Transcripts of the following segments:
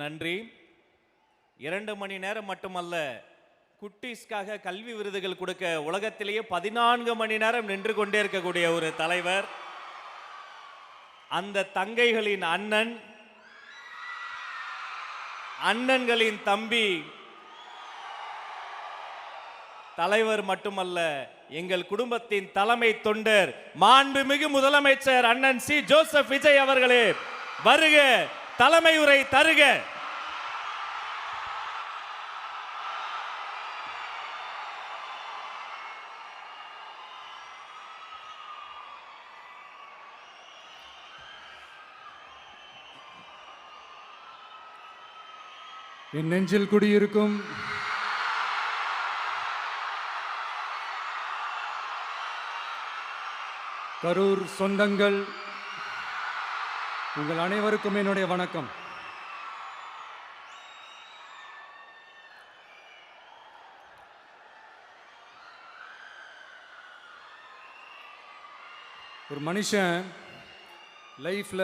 நன்றி. 2 மணி நேரம் மட்டுமல்ல, குட்டீஸ்க்காக கல்வி விருதுகள் கொடுக்க உலகத்திலேயே 14 மணி நேரம் நின்று கொண்டே இருக்கக்கூடிய ஒரு தலைவர். அந்த தங்கைகளின் அண்ணன், அண்ணன்களின் தம்பி, தலைவர் மட்டுமல்ல, எங்கள் குடும்பத்தின் தலைமை தொண்டர், மாண்புமிகு முதலமைச்சர் அண்ணன் சி ஜோசப் விஜய் அவர்களே, வருக, தலைமை உரை தருக. என் நெஞ்சில் குடியிருக்கும் கரூர் சொந்தங்கள், உங்கள் அனைவருக்கும் என்னுடைய வணக்கம். ஒரு மனுஷன் லைஃப்ல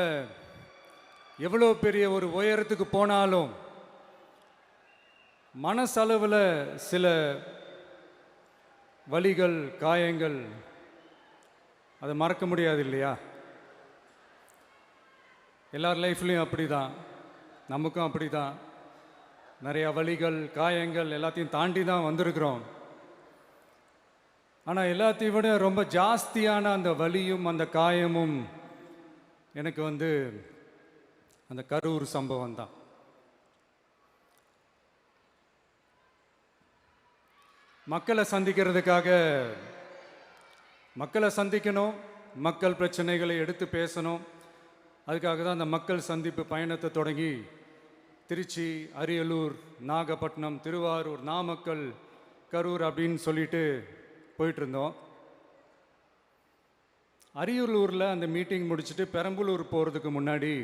எவ்வளோ பெரிய ஒரு உயரத்துக்கு போனாலும் மனசளவில் சில வலிகள், காயங்கள், அதை மறக்க முடியாது இல்லையா? எல்லார் லைஃப்லையும் அப்படி தான், நமக்கும் அப்படி தான். நிறையா வலிகள், காயங்கள் எல்லாத்தையும் தாண்டி தான் வந்திருக்கிறோம். ஆனால் எல்லாத்தையும் விட ரொம்ப ஜாஸ்தியான அந்த வலியும் அந்த காயமும் எனக்கு அந்த கரூர் சம்பவம் தான். மக்களை சந்திக்கணும், மக்கள் பிரச்சனைகளை எடுத்து பேசணும். அதுக்காக தான் அந்த மக்கள் சந்திப்பு பயணத்தை தொடங்கி திருச்சி, அரியலூர், நாகப்பட்டினம், திருவாரூர், நாமக்கல், கரூர் அப்படின்னு சொல்லிட்டு போயிட்டு இருந்தோம். அரியலூரில் அந்த மீட்டிங் முடிச்சுட்டு பெரம்பலூர் போகிறதுக்கு முன்னாடி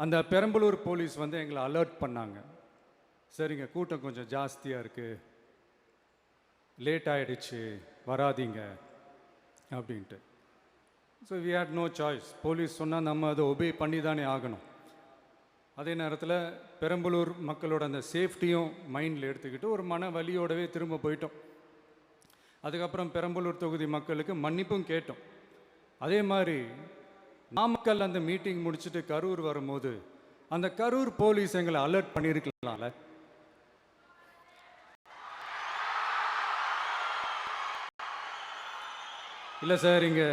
அந்த பெரம்பலூர் போலீஸ் எங்களை அலர்ட் பண்ணாங்க. சரிங்க, கூட்டம் கொஞ்சம் ஜாஸ்தியாக இருக்குது, லேட் ஆகிடுச்சு, வராதிங்க அப்படின்ட்டு. So we had no choice. Police சொன்னால் நம்ம அதை ஒபே பண்ணி தானே ஆகணும். அதே நேரத்தில் பெரம்பலூர் மக்களோட அந்த சேஃப்டியும் மைண்டில் எடுத்துக்கிட்டு ஒரு மன வலியோடவே திரும்ப போயிட்டோம். அதுக்கப்புறம் பெரம்பலூர் தொகுதி மக்களுக்கு மன்னிப்பும் கேட்டோம். அதே மாதிரி நாமக்கல் அந்த மீட்டிங் முடிச்சுட்டு கரூர் வரும்போது அந்த கரூர் போலீஸ் எங்களை அலர்ட் பண்ணியிருக்கலாம்ல. இல்லை சார், இங்கே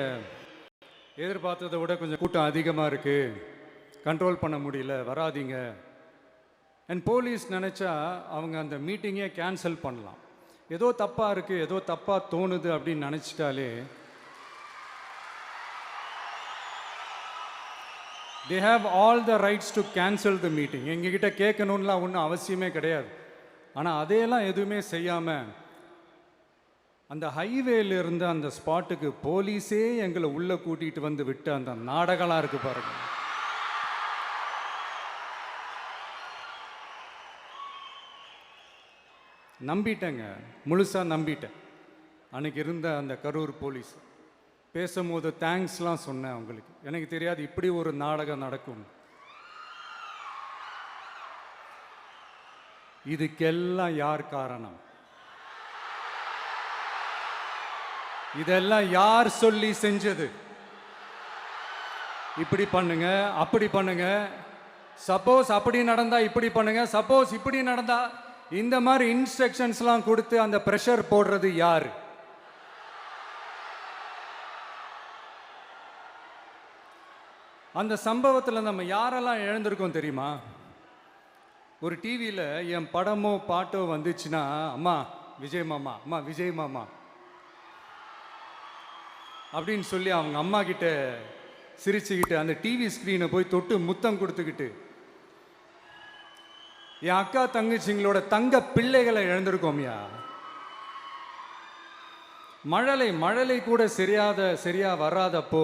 எதிர்பார்த்ததை விட கொஞ்சம் கூட்டம் அதிகமாக இருக்குது, கண்ட்ரோல் பண்ண முடியல, வராதிங்க. அண்ட் போலீஸ் நினச்சா அவங்க அந்த மீட்டிங்கே கேன்சல் பண்ணலாம். ஏதோ தப்பாக இருக்குது, ஏதோ தப்பாக தோணுது அப்படின்னு நினச்சிட்டாலே they have all the rights to cancel the meeting. எங்ககிட்ட கேட்கணும்லாம் ஒன்றும் அவசியமே கிடையாது. ஆனால் அதையெல்லாம் எதுவுமே செய்யாமல் அந்த ஹைவேல இருந்து அந்த ஸ்பாட்டுக்கு போலீஸே எங்களை உள்ளே கூட்டிகிட்டு வந்து விட்டு அந்த நாடகம்லாம் இருக்கு பாருங்க. நம்பிட்டேங்க, முழுசாக நம்பிட்டேன். அன்னைக்கு இருந்த அந்த கரூர் போலீஸ் பேசும்போது தேங்க்ஸ்லாம் சொன்னேன் அவங்களுக்கு. எனக்கு தெரியாது இப்படி ஒரு நாடகம் நடக்கும். இதுக்கெல்லாம் யார் காரணம்? இதெல்லாம் யார் சொல்லி செஞ்சது? இப்படி பண்ணுங்க, அப்படி பண்ணுங்க, சப்போஸ் அப்படி நடந்தா இப்படி பண்ணுங்க, சப்போஸ் இப்படி நடந்தா இந்த மாதிரி இன்ஸ்ட்ரக்ஷன்ஸ்லாம் கொடுத்து அந்த ப்ரெஷர் போடுறது யாரு? அந்த சம்பவத்தில் நம்ம யாரெல்லாம் இழந்திருக்கோம் தெரியுமா? ஒரு டிவியில் என் படமோ பாட்டோ வந்துச்சுன்னா, அம்மா விஜய் மாமா, அம்மா விஜய் மாமா அப்படின்னு சொல்லி அவங்க அம்மா கிட்ட சிரிச்சுக்கிட்டு அந்த டிவி ஸ்க்ரீனை போய் தொட்டு முத்தம் கொடுத்துக்கிட்டு என் அக்கா தங்கச்சிங்களோட தங்க பிள்ளைகளை இழந்திருக்கோம்யா. மழலை கூட சரியா வராதப்போ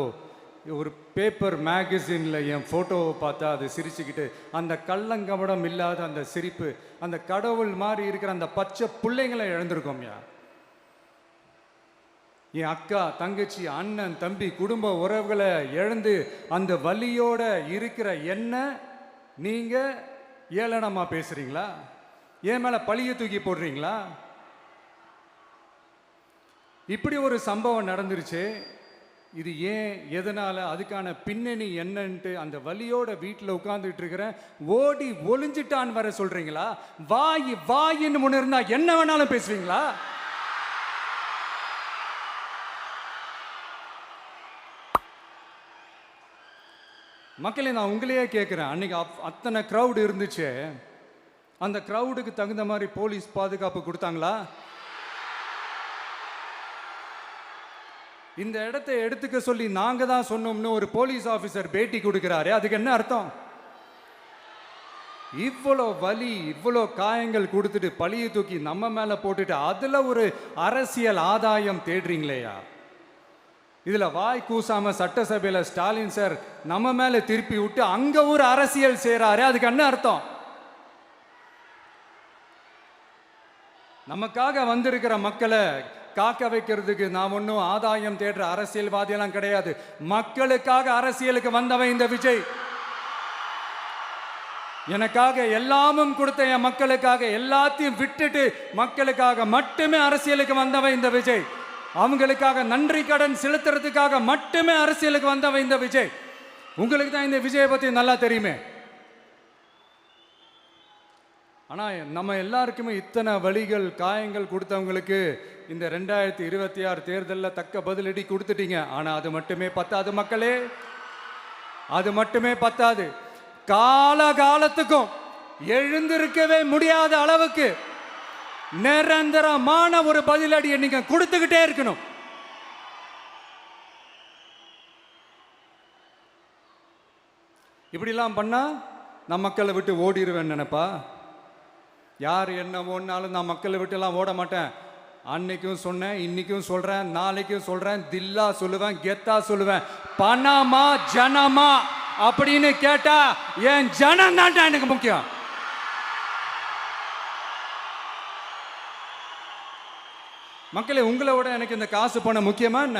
ஒரு பேப்பர் மேகசினில் என் ஃபோட்டோவை பார்த்தா அது சிரிச்சுக்கிட்டு அந்த கள்ளங்கபடம் இல்லாத அந்த சிரிப்பு, அந்த கடவுள் மாதிரி இருக்கிற அந்த பச்சை பிள்ளைங்களை இழந்திருக்கோம்யா. என் அக்கா, தங்கச்சி, அண்ணன், தம்பி, குடும்ப உறவுகளை இழந்து அந்த வலியோட இருக்கிற என்ன நீங்க ஏளனமா பேசுறீங்களா? என் மேல பழிய தூக்கி போடுறீங்களா? இப்படி ஒரு சம்பவம் நடந்துருச்சு. இது ஏன், எதனால, அதுக்கான பின்னணி என்னன்ட்டு அந்த வலியோட வீட்டில் உட்கார்ந்துட்டு இருக்கிறேன். ஓடி ஒளிஞ்சிட்டான்னு வர சொல்றீங்களா? வாயின்னு ஒன்று இருந்தா என்ன வேணாலும் பேசுவீங்களா? மக்களே, நான் உங்களையே கேட்குறேன். அன்னைக்கு அத்தனை க்ரௌடு இருந்துச்சு. அந்த க்ரௌடுக்கு தகுந்த மாதிரி போலீஸ் பாதுகாப்பு கொடுத்தாங்களா? இந்த இடத்தை எடுத்துக்க சொல்லி நாங்க தான் சொன்னோம்னு ஒரு போலீஸ் ஆபீசர் பேட்டி கொடுக்கிறாரு. அதுக்கு என்ன அர்த்தம்? இவ்வளோ வலி, இவ்வளோ காயங்கள் கொடுத்துட்டு பழிய தூக்கி நம்ம மேல போட்டுட்டு அதுல ஒரு அரசியல் ஆதாயம் தேடுறீங்களேயா? இதுல வாய் கூசாம சட்டசபையில ஸ்டாலின் சார் நம்ம மேல திருப்பி விட்டு அங்க ஒரு அரசியல் செய்றாரு. அதுக்கு என்ன அர்த்தம்? நமக்காக வந்திருக்கிற மக்களை காக்க வைக்கிறதுக்கு நான் ஒன்றும் ஆதாயம் தேடுற அரசியல்வாதியெல்லாம் கிடையாது. மக்களுக்காக அரசியலுக்கு வந்தவன் இந்த விஜய். எனக்காக எல்லாமும் கொடுத்த என் மக்களுக்காக எல்லாத்தையும் விட்டுட்டு மக்களுக்காக மட்டுமே அரசியலுக்கு வந்தவன் இந்த விஜய். அவங்களுக்காக நன்றி கடன் செலுத்துறதுக்காக மட்டுமே அரசியலுக்கு வந்தவன் இந்த விஜய். உங்களுக்கு தான் இந்த விஜயை பத்தி நல்லா தெரியுமே. ஆனா நம்ம எல்லாருக்குமே இத்தனை வலிகள், காயங்கள் கொடுத்தவங்களுக்கு இந்த 2026 தேர்தலில் தக்க பதிலடி கொடுத்துட்டீங்க. ஆனா அது மட்டுமே பத்தாது மக்களே, அது மட்டுமே பத்தாது. காலகாலத்துக்கும் எழுந்திருக்கவே முடியாத அளவுக்கு நிரந்தரமான ஒரு பதிலடியை நீங்க கொடுத்துக்கிட்டே இருக்கணும். இப்படிலாம் பண்ணா நான் மக்களை விட்டு ஓடிடுவேன் நினைப்பா? யார் என்ன ஓடினாலும் நான் மக்களை விட்டு எல்லாம் ஓட மாட்டேன். அன்னைக்கும் சொன்னேன், இன்னைக்கும் சொல்றேன், நாளைக்கும் சொல்றேன், தில்லா சொல்லுவேன், கெத்தா சொல்லுவேன். பணமா ஜனமா அப்படின்னு கேட்டா என் ஜனம் தான் எனக்கு முக்கியம். மக்களே, உங்களை விட எனக்கு இந்த காசு பணம் முக்கியமா என்ன?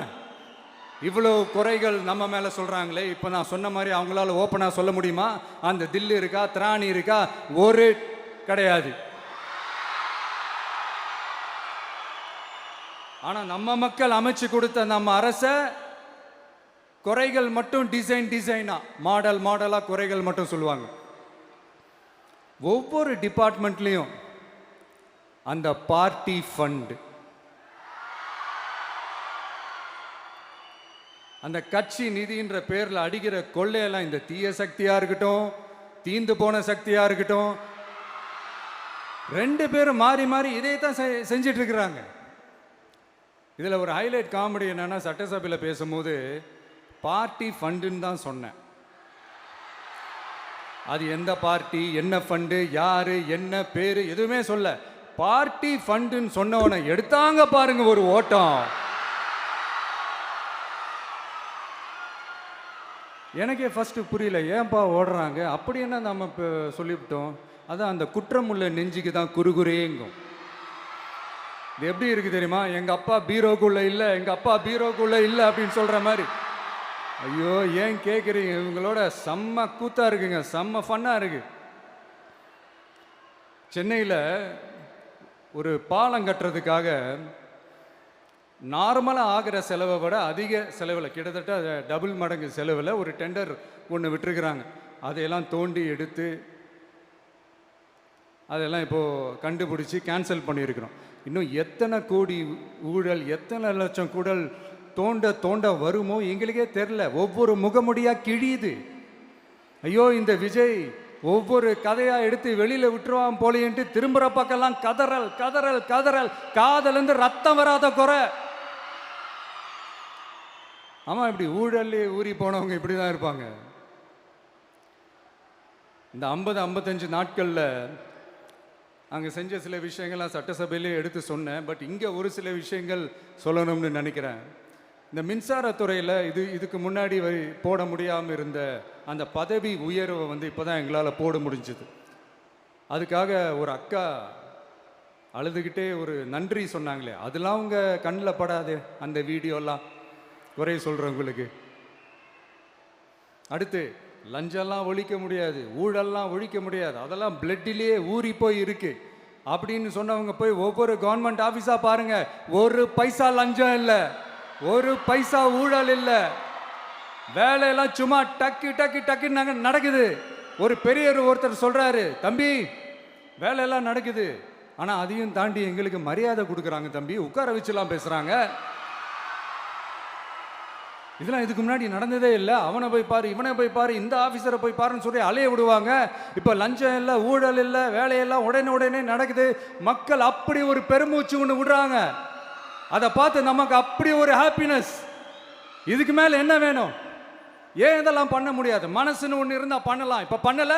இவ்வளோ குறைகள் நம்ம மேல சொல்றாங்களே, இப்போ நான் சொன்ன மாதிரி அவங்களால ஓப்பனா சொல்ல முடியுமா? அந்த தில்லு இருக்கா, திராணி இருக்கா? ஒரு கிடையாது. ஆனா நம்ம மக்கள் அமைச்சு கொடுத்த நம்ம அரச குறைகள் மட்டும் டிசைனா, மாடலா குறைகள் மட்டும் சொல்லுவாங்க. ஒவ்வொரு டிபார்ட்மெண்ட்லயும் அந்த பார்ட்டி ஃபண்ட், அந்த கட்சி நிதின்ற பேர்ல அடிக்கிற கொள்ளையெல்லாம் இந்த தீய சக்தியா இருக்கட்டும், தீந்து போன சக்தியா இருக்கட்டும், ரெண்டு பேரும் மாறி மாறி இதே தான் செஞ்சிட்டு இருக்கிறாங்க. இதுல ஒரு ஹைலைட் காமெடி என்னன்னா, சட்டசபையில் பேசும்போது பார்ட்டி ஃபண்டுன்னு தான் சொன்னேன். அது எந்த பார்ட்டி, என்ன ஃபண்டு, யாரு, என்ன பேரு, எதுவுமே சொல்ல. பார்ட்டி ஃபண்டுன்னு சொன்னவனை எடுத்தாங்க பாருங்க ஒரு ஓட்டம். எனக்கே ஃபர்ஸ்ட் புரியல, ஏன்பா ஓடுறாங்க? அப்படி என்ன நம்ம இப்போ சொல்லிவிட்டோம்? அதான் அந்த குற்றமுள்ள நெஞ்சுக்கு தான் குறுகுறேங்கும். இது எப்படி இருக்கு தெரியுமா? எங்க அப்பா பீரோக்குள்ள இல்லை, எங்க அப்பா பீரோக்குள்ள இல்லை அப்படின்னு சொல்ற மாதிரி. ஐயோ, ஏன் கேட்குறீங்க? இவங்களோட செம்ம கூத்தா இருக்குங்க, செம்ம ஃபன்னா இருக்கு. சென்னையில் ஒரு பாலம் கட்டுறதுக்காக நார்மலாக ஆகிற செலவை விட அதிக செலவில், கிட்டத்தட்ட டபுள் மடங்கு செலவில் ஒரு டெண்டர் ஒன்று விட்டுருக்குறாங்க. அதையெல்லாம் தோண்டி எடுத்து அதெல்லாம் இப்போது கண்டுபிடிச்சி கேன்சல் பண்ணியிருக்கிறோம். இன்னும் எத்தனை கோடி ஊழல், எத்தனை லட்சம் குடல் தோண்ட வருமோ எங்களுக்கே தெரில. ஒவ்வொரு முகமுடியாக கிழியுது. ஐயோ, இந்த விஜய் ஒவ்வொரு கதையாக எடுத்து வெளியில் விட்டுருவான் போலேன்ட்டு திரும்புகிற பக்கம்லாம் கதறல் கதறல் கதறல். காதலேருந்து ரத்தம் வராத குறை. ஆமாம், இப்படி ஊழல்லே ஊறி போனவங்க இப்படி தான் இருப்பாங்க. இந்த 50-55 நாட்களில் அங்கே செஞ்ச சில விஷயங்கள்லாம் சட்டசபையிலே எடுத்து சொன்னேன். பட் இங்கே ஒரு சில விஷயங்கள் சொல்லணும்னு நினைக்கிறேன். இந்த மின்சாரத்துறையில் இதுக்கு முன்னாடி போட முடியாமல் இருந்த அந்த பதவி உயர்வை இப்போ தான் எங்களால் போட முடிஞ்சுது. அதுக்காக ஒரு அக்கா அழுதுகிட்டே ஒரு நன்றி சொன்னாங்களே, அதெல்லாம் உங்கள் கண்ணில் படாது அந்த வீடியோலாம், குறை சொல்கிறவங்களுக்கு. அடுத்து லஞ்சம்லாம் ஒழிக்க முடியாது, ஊழல்லாம் ஒழிக்க முடியாது, அதெல்லாம் பிளட்டிலேயே ஊறி போய் இருக்கு அப்படின்னு சொன்னவங்க போய் ஒவ்வொரு கவர்மெண்ட் ஆஃபீஸா பாருங்க. ஒரு பைசா லஞ்சம் இல்லை, ஒரு பைசா ஊழல் இல்லை. வேலையெல்லாம் சும்மா டக்கு டக்கு டக்குன்னு நடக்குது. ஒரு பெரியவர் ஒருத்தர் சொல்றாரு, தம்பி வேலையெல்லாம் நடக்குது, ஆனா அதையும் தாண்டி எங்களுக்கு மரியாதை கொடுக்குறாங்க தம்பி, உட்கார வச்சுலாம் பேசுறாங்க. இதெல்லாம் இதுக்கு முன்னாடி நடந்ததே இல்லை. அவனை போய் பாரு, இவனை போய் பாரு, இந்த ஆஃபீஸரை போய் பாருன்னு சொல்லி அலைய விடுவாங்க. இப்போ லஞ்சம் இல்லை, ஊழல் இல்லை, வேலையெல்லாம் உடனே உடனே நடக்குது. மக்கள் அப்படி ஒரு பெருமூச்சு ஒன்று விடுறாங்க. அதை பார்த்து நமக்கு அப்படி ஒரு ஹாப்பினஸ். இதுக்கு மேலே என்ன வேணும்? ஏன் இதெல்லாம் பண்ண முடியாது? மனசுன்னு ஒன்று இருந்தால் பண்ணலாம். இப்போ பண்ணல.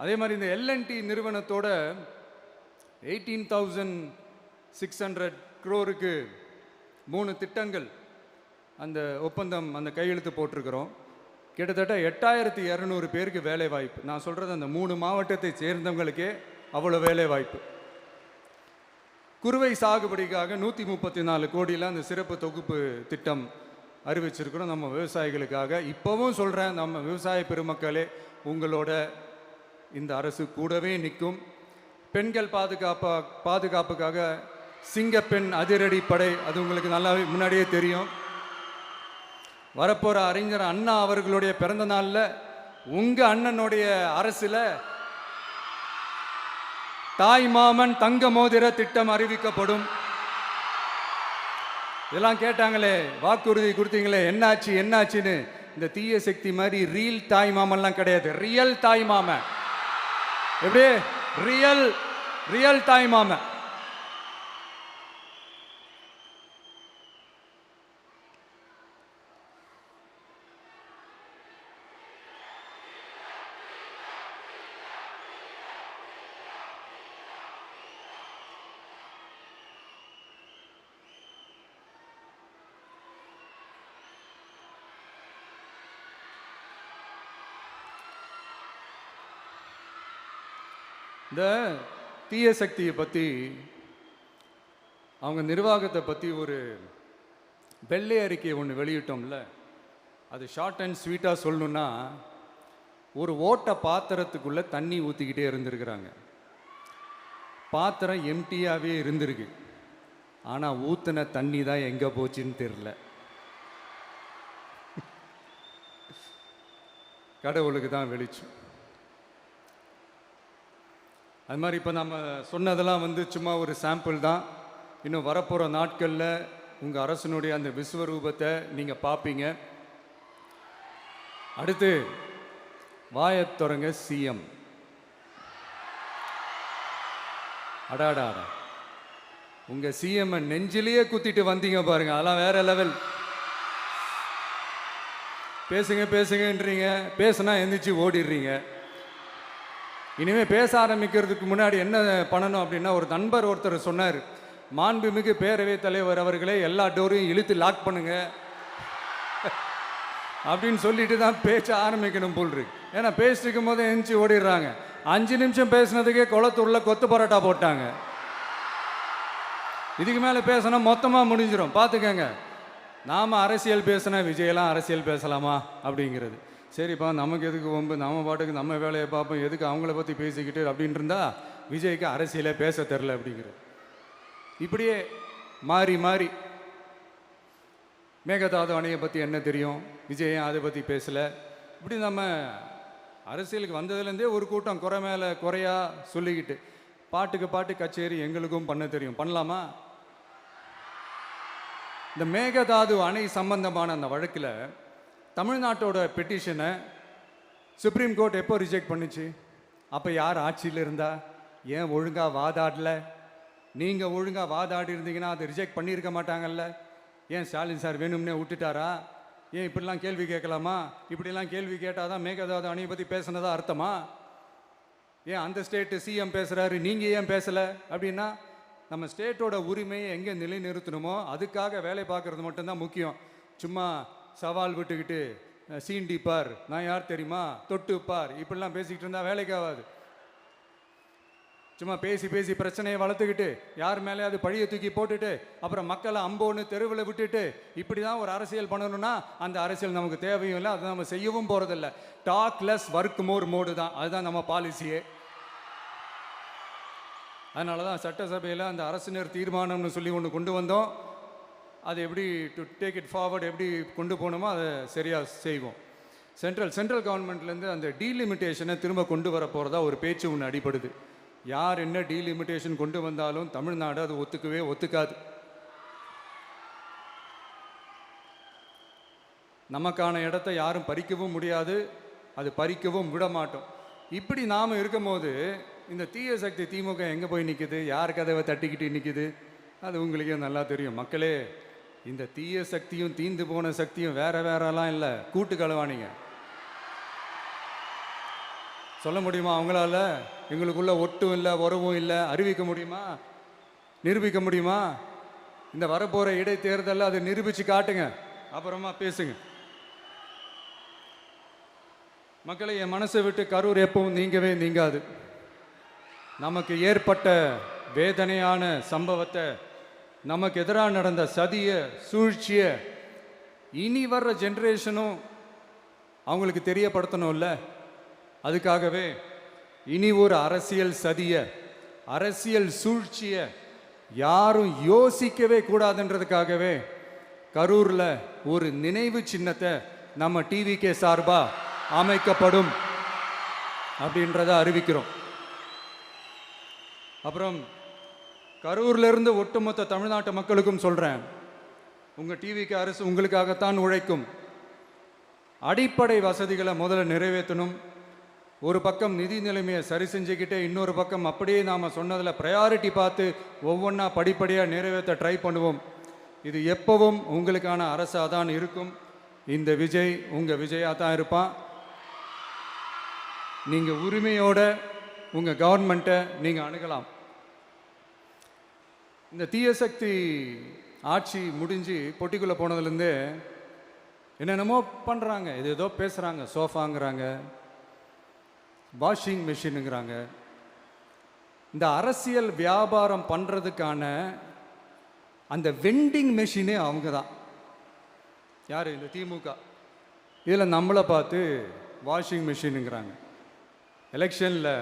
அதே மாதிரி இந்த எல்என்டி நிறுவனத்தோட 18,600 crore-க்கு 3 திட்டங்கள் அந்த ஒப்பந்தம், அந்த கையெழுத்து போட்டிருக்கிறோம். கிட்டத்தட்ட 8,200 பேருக்கு வேலை வாய்ப்பு. நான் சொல்றது அந்த 3 மாவட்டத்தை சேர்ந்தவங்களுக்கே அவ்வளோ வேலை வாய்ப்பு. குறுவை சாகுபடிக்காக 134 கோடியில் அந்த சிறப்பு தொகுப்பு திட்டம் அறிவிச்சிருக்கிறோம் நம்ம விவசாயிகளுக்காக. இப்போவும் சொல்கிறேன், நம்ம விவசாய பெருமக்களே, உங்களோட இந்த அரசு கூடவே நிற்கும். பெண்கள் பாதுகாப்புக்காக சிங்கப்பெண் அதிரடி படை, அது உங்களுக்கு நல்லா முன்னாடியே தெரியும். வரப்போகிற அறிஞர் அண்ணா அவர்களுடைய பிறந்த நாளில் உங்கள் அண்ணனுடைய அரசில் தாய் மாமன் தங்க மோதிர திட்டம் அறிவிக்கப்படும். இதெல்லாம் கேட்டாங்களே, வாக்குறுதி கொடுத்தீங்களே, என்னாச்சு என்னாச்சுன்னு. இந்த தீய சக்தி மாதிரி ரீல் தாய் மாமன்லாம் கிடையாது, ரியல் தாய் மாமன். எப்படி? ரியல் தாய் மாமன். இந்த தீய சக்தியை பற்றி, அவங்க நிர்வாகத்தை பற்றி ஒரு வெள்ளை அறிக்கையை ஒன்று வெளியிட்டோம்ல, அது ஷார்ட் அண்ட் ஸ்வீட்டாக சொல்லணுன்னா, ஒரு ஓட்டை பாத்திரத்துக்குள்ளே தண்ணி ஊற்றிக்கிட்டே இருந்திருக்கிறாங்க. பாத்திரம் எம்டியாகவே இருந்திருக்கு, ஆனால் ஊற்றின தண்ணி தான் எங்கே போச்சுன்னு தெரில. கடவுளுக்கு தான் வெளிச்சம். அது மாதிரி இப்போ நம்ம சொன்னதெல்லாம் சும்மா ஒரு சாம்பிள் தான். இன்னும் வரப்போகிற நாட்களில் உங்கள் அரசனுடைய அந்த விஸ்வரூபத்தை நீங்கள் பார்ப்பீங்க. அடுத்து வாயத் தொடங்க சிஎம். அடாடா, உங்கள் சிஎம் நெஞ்சிலேயே குத்திட்டு வந்தீங்க பாருங்க, அதெல்லாம் வேற லெவல். பேசுங்க பேசுங்கன்றீங்க, பேசுனா எந்திரிச்சு ஓடிடுறீங்க. இனிமேல் பேச ஆரம்பிக்கிறதுக்கு முன்னாடி என்ன பண்ணணும் அப்படின்னா, ஒரு நண்பர் ஒருத்தர் சொன்னார், மாண்புமிகு பேரவைத் தலைவர் அவர்களே எல்லா டோரையும் இழுத்து லாக் பண்ணுங்க அப்படின்னு சொல்லிட்டு தான் பேச்ச ஆரம்பிக்கணும் போல் இருக்கு. ஏன்னா பேசிட்டு இருக்கும் போது எந்திரிச்சு ஓடிடுறாங்க. 5 நிமிஷம் பேசினதுக்கே குளத்தூர்ல கொத்து பரோட்டா போட்டாங்க. இதுக்கு மேலே பேசினா மொத்தமாக முடிஞ்சிடும், பார்த்துக்கங்க. நாம் அரசியல் பேசினா விஜயெல்லாம் அரசியல் பேசலாமா அப்படிங்கிறது. சரிப்பா, நமக்கு எதுக்கு வம்பு, நம்ம பாட்டுக்கு நம்ம வேலையை பார்ப்போம், எதுக்கு அவங்கள பற்றி பேசிக்கிட்டு அப்படின்னு இருந்தால் விஜய்க்கு அரசியலே பேச தெரில அப்படிங்கிறது. இப்படியே மாறி மாறி மேகதாது அணையை பற்றி என்ன தெரியும், விஜயம் அதை பற்றி பேசலை. இப்படி நம்ம அரசியலுக்கு வந்ததுலேருந்தே ஒரு கூட்டம் குறை மேலே குறையா சொல்லிக்கிட்டு, பாட்டுக்கு பாட்டு கச்சேரி எங்களுக்கும் பண்ண தெரியும், பண்ணலாமா? இந்த மேகதாது அணை சம்பந்தமான அந்த வழக்கில் தமிழ்நாட்டோட பெட்டிஷனை சுப்ரீம் கோர்ட் எப்போ ரிஜெக்ட் பண்ணுச்சு? அப்போ யார் ஆட்சியில் இருந்தா? ஏன் ஒழுங்காக வாதாடல? நீங்கள் ஒழுங்காக வாதாடி இருந்தீங்கன்னா அதை ரிஜெக்ட் பண்ணியிருக்க மாட்டாங்கல்ல. ஏன் ஸ்டாலின் சார் வேணும்னே விட்டுட்டாரா? ஏன் இப்படிலாம் கேள்வி கேட்கலாமா? இப்படிலாம் கேள்வி கேட்டால் தான் மேகதாது அணையை பற்றி பேசுனதா அர்த்தமா? ஏன் அந்த ஸ்டேட்டு சிஎம் பேசுகிறாரு, நீங்கள் ஏன் பேசலை அப்படின்னா, நம்ம ஸ்டேட்டோட உரிமையை எங்கே நிலைநிறுத்தணுமோ அதுக்காக வேலை பார்க்குறது மட்டும்தான் முக்கியம். சும்மா சவால் விட்டுக்கிட்டு சீண்டி பார், நான் யார் தெரியுமா, தொட்டு பார், இப்படிலாம் பேசிக்கிட்டு இருந்தால் வேலைக்கு ஆகாது. சும்மா பேசி பேசி பிரச்சனையை வளர்த்துக்கிட்டு யார் மேலே அது பழியை தூக்கி போட்டுட்டு அப்புறம் மக்களை அம்போன்னு தெருவில் விட்டுட்டு இப்படி தான் ஒரு அரசியல் பண்ணணும்னா அந்த அரசியல் நமக்கு தேவையும் இல்லை, அதை நம்ம செய்யவும் போகிறதில்ல. Talk less work more mode தான், அதுதான் நம்ம பாலிசியே. அதனால தான் சட்டசபையில் அந்த அரசினர் தீர்மானம்னு சொல்லி ஒன்று கொண்டு வந்தோம். அது எப்படி டு டேக் இட் ஃபார்வர்ட் எப்படி கொண்டு போகணுமோ அதை சரியாக செய்வோம். சென்ட்ரல் கவர்மெண்ட்லேருந்து அந்த டீலிமிட்டேஷனை திரும்ப கொண்டு வர போகிறதா ஒரு பேச்சு ஒன்று அடிபடுது. யார் என்ன டீலிமிட்டேஷன் கொண்டு வந்தாலும் தமிழ்நாடு அது ஒத்துக்காது. நமக்கான இடத்த யாரும் பறிக்கவும் முடியாது, அது பறிக்கவும் விட மாட்டோம். இப்படி நாம் இருக்கும் போது இந்த தீய சக்தி திமுக எங்கே போய் நிற்குது, யார் கதவை தட்டிக்கிட்டு நிற்குது, அது உங்களுக்கே நல்லா தெரியும். மக்களே, இந்த தீய சக்தியும் தீந்து போன சக்தியும் வேறலாம் இல்லை, கூட்டு களவாணிங்க. சொல்ல முடியுமா அவங்களால? எங்களுக்குள்ள ஒட்டும் இல்லை, உறவும் இல்லை, அறிவிக்க முடியுமா, நிரூபிக்க முடியுமா? இந்த வரப்போகிற இடைத்தேர்தலில் அதை நிரூபித்து காட்டுங்க, அப்புறமா பேசுங்க. மக்களை, என் மனசை விட்டு கரூர் எப்பவும் நீங்காது. நமக்கு ஏற்பட்ட வேதனையான சம்பவத்தை, நமக்கு எதிராக நடந்த சதிய சூழ்ச்சியை இனி வர்ற ஜென்ரேஷனும் அவங்களுக்கு தெரியப்படுத்தணும்ல. அதுக்காகவே இனி ஒரு அரசியல் சதிய, அரசியல் சூழ்ச்சிய யாரும் யோசிக்கவே கூடாதுன்றதுக்காகவே கரூரில் ஒரு நினைவு சின்னத்தை நம்ம டிவிகே சார்பாக அமைக்கப்படும் அப்படின்றத அறிவிக்கிறோம். அப்புறம் கரூர்லேருந்து ஒட்டுமொத்த தமிழ்நாட்டு மக்களுக்கும் சொல்கிறேன், உங்கள் டிவிக்கு அரசு உங்களுக்காகத்தான் உழைக்கும். அடிப்படை வசதிகளை முதல்ல நிறைவேற்றணும். ஒரு பக்கம் நிதி நிலைமையை சரி செஞ்சுக்கிட்டே, இன்னொரு பக்கம் அப்படியே நாம் சொன்னதில் ப்ரையாரிட்டி பார்த்து ஒவ்வொன்றா படிப்படியாக நிறைவேற்ற ட்ரை பண்ணுவோம். இது எப்பவும் உங்களுக்கான அரசாக தான் இருக்கும். இந்த விஜய் உங்கள் விஜயாக தான் இருப்பான். நீங்கள் உரிமையோட உங்கள் கவர்மெண்ட்டை நீங்கள் அணுகலாம். இந்த தீயசக்தி ஆட்சி முடிஞ்சு பொட்டிக்குள்ளே போனதுலேருந்து என்னென்னமோ பண்ணுறாங்க, ஏதோ பேசுகிறாங்க. சோஃபாங்கிறாங்க, வாஷிங் மிஷினுங்கிறாங்க. இந்த அரசியல் வியாபாரம் பண்ணுறதுக்கான அந்த வெண்டிங் மெஷினே அவங்க தான். யார்? இந்த திமுக. இதில் நம்மளை பார்த்து வாஷிங் மிஷினுங்கிறாங்க. எலெக்ஷனில்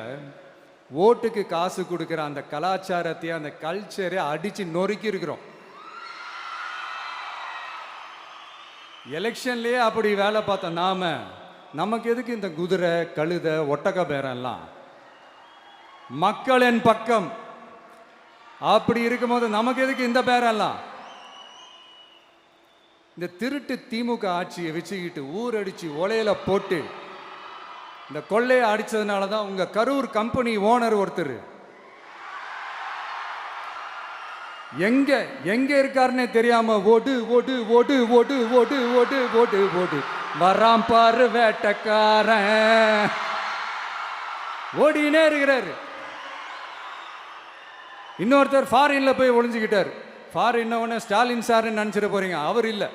ஓட்டுக்கு காசு கொடுக்குற அந்த கலாச்சாரத்தையும் அந்த கல்ச்சரை அடித்து நொறுக்கி இருக்கிறோம். எலெக்ஷன்லேயே அப்படி வேலை பார்த்தோம். நமக்கு எதுக்கு இந்த குதிரை, கழுதை, ஒட்டக பேரெல்லாம்? மக்களின் பக்கம் அப்படி இருக்கும்போது நமக்கு எதுக்கு இந்த பேரெல்லாம்? இந்த திருட்டு திமுக ஆட்சியை வச்சுக்கிட்டு ஊரடிச்சு ஒலையில போட்டு இந்த கொள்ளையை அடிச்சதுனால தான் உங்க கரூர் கம்பெனி ஓனர் ஒருத்தர் எங்க எங்க இருக்காருன்னே தெரியாம ஓடு ஓடு ஓடு ஓடு ஓடு ஓடு ஓடு ஓடு வராம் பாரு வேட்டக்காரன் ஓடினே இருக்கிறாரு. இன்னொருத்தர் ஃபாரின்ல போய் ஒளிஞ்சுக்கிட்டார். ஃபாரின் ஸ்டாலின் சார்ன்னு நினச்சிட போறீங்க, அவர் இல்லை.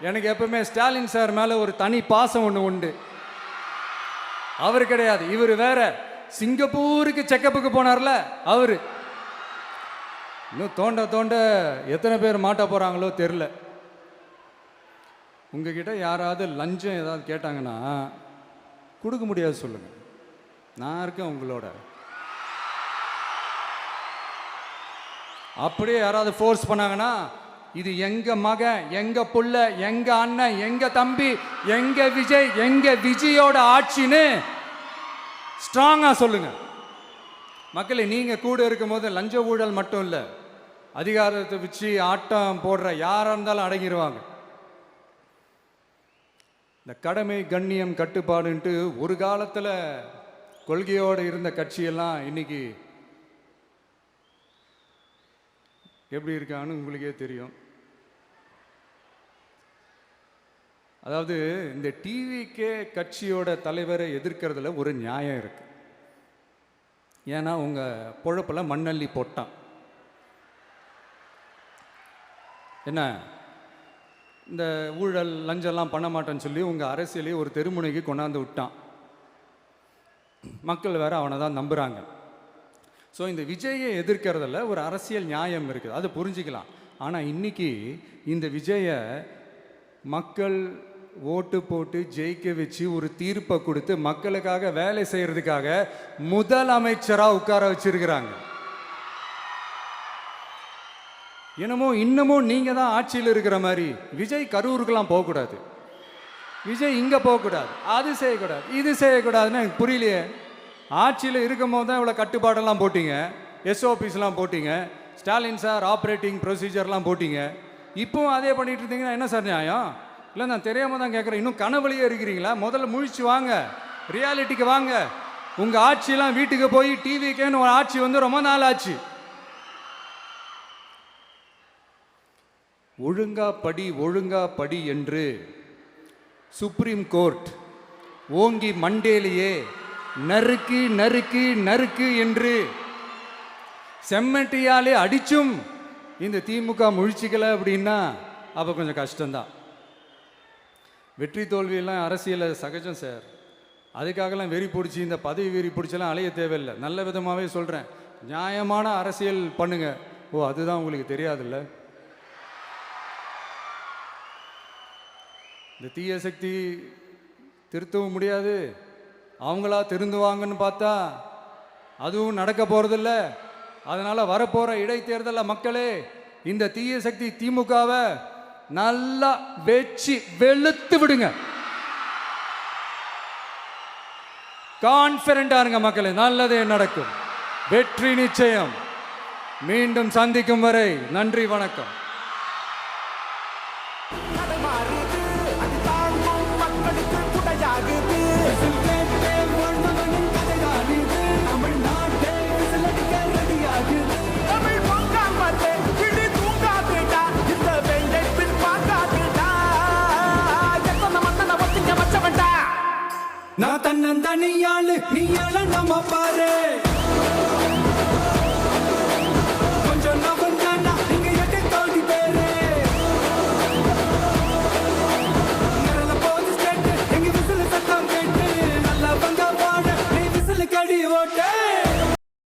எனக்கு எப்பவுமே ஸ்டாலின் சார் மேல ஒரு தனி பாசம் ஒன்று உண்டு. அவர் கிடையாது, இவர் வேற. சிங்கப்பூருக்கு செக்கப்புக்கு போனார்ல அவரு. இன்னும் தோண்ட எத்தனை பேர் மாட்ட போறாங்களோ தெரியல. உங்ககிட்ட யாராவது லஞ்சம் ஏதாவது கேட்டாங்கன்னா கொடுக்க முடியாது சொல்லுங்க, நான் இருக்கேன் உங்களோட. அப்படியே யாராவது ஃபோர்ஸ் பண்ணாங்கன்னா இது எங்க மகன், எங்க புள்ள, எங்க அண்ணன், எங்க தம்பி, எங்க விஜய், எங்க விஜயோட ஆட்சின்னு ஸ்ட்ராங்கா சொல்லுங்க. மக்களை, நீங்க கூட இருக்கும் போது லஞ்ச ஊழல் மட்டும் இல்லை, அதிகாரத்தை வச்சு ஆட்டம் போடுற யாரா இருந்தாலும் அடங்கிடுவாங்க. இந்த கடமை, கண்ணியம், கட்டுப்பாடுன்ட்டு ஒரு காலத்தில் கொள்கையோடு இருந்த கட்சியெல்லாம் இன்னைக்கு எப்படி இருக்கான்னு உங்களுக்கே தெரியும். அதாவது இந்த டிவிகே கட்சியோட தலைவரை எதிர்க்கிறதுல ஒரு நியாயம் இருக்கு. ஏன்னா உங்க பொழப்புல மண்ணள்ளி போட்டான். என்ன, இந்த ஊழல் லஞ்சம்லாம் பண்ண மாட்டேன்னு சொல்லி உங்க அரசியலையே ஒரு தெருமுனைக்கு கொண்டாந்து விட்டான். மக்கள் வேற அவனை தான் நம்புறாங்க. ஸோ இந்த விஜயை எதிர்க்கிறதுல ஒரு அரசியல் நியாயம் இருக்குது, அது புரிஞ்சுக்கலாம். ஆனால் இன்னைக்கு இந்த விஜயை மக்கள் ஓட்டு போட்டு ஜெயிக்க வச்சு ஒரு தீர்ப்பை கொடுத்து மக்களுக்காக வேலை செய்யறதுக்காக முதலமைச்சராக உட்கார வச்சிருக்கிறாங்க. என்னமோ இன்னமும் நீங்க தான் ஆட்சியில் இருக்கிற மாதிரி. விஜய் கரூருக்கெல்லாம் போகக்கூடாது, விஜய் இங்கே போகக்கூடாது, அது செய்யக்கூடாது, இது செய்யக்கூடாதுன்னு எனக்கு புரியலையே. ஆட்சியில் இருக்கும் போது தான் இவ்வளோ கட்டுப்பாடெல்லாம் போட்டீங்க, எஸ்ஓபிஸ்லாம் போட்டீங்க, ஸ்டாலின் சார் ஆப்ரேட்டிங் ப்ரொசீஜர்லாம் போட்டீங்க. இப்போவும் அதே பண்ணிட்டு இருந்தீங்கன்னா என்ன சார் நியாயம்? இல்லை நான் தெரியாமல் தான் கேட்குறேன். இன்னும் கனவுலையே இருக்கிறீங்களா? முதல்ல முழிச்சு வாங்க, ரியாலிட்டிக்கு வாங்க. உங்கள் ஆட்சியெல்லாம் வீட்டுக்கு போய் டிவிக்கேன்னு ஒரு ஆட்சி வந்து ரொம்ப நாள் ஆச்சு. ஒழுங்கா படி என்று சுப்ரீம் கோர்ட் ஓங்கி மண்டேலியே நறுக்கு நறுக்கு நறுக்கு என்று செம்மட்டியாலே அடிச்சும் இந்த திமுக முழிச்சிக்கல அப்படின்னா அப்போ கொஞ்சம் கஷ்டம்தான். வெற்றி தோல்வியெல்லாம் அரசியல் சகஜம் சார். அதுக்காகலாம் வெறி பிடிச்சி இந்த பதவி வெறி பிடிச்செல்லாம் அலைய தேவையில்லை. நல்ல விதமாகவே சொல்கிறேன், நியாயமான அரசியல் பண்ணுங்க. ஓ, அதுதான் உங்களுக்கு தெரியாதுல்ல? இந்த தீய சக்தி திருத்தவும் முடியாது, அவங்களா திருந்துவாங்கன்னு பார்த்தா அதுவும் நடக்க போகிறதில்ல. அதனால் வரப்போகிற இடைத்தேர்தலில் மக்களே இந்த தீய சக்தி திமுகவை நல்லா வெச்சு வெளுத்து விடுங்க. கான்ஃபிடண்டா இருங்க மக்களே, நல்லதே நடக்கும், வெற்றி நிச்சயம். மீண்டும் சந்திக்கும் வரை நன்றி, வணக்கம். நான் தன்னந்தனியாளு, நீ நம்ம பாரு.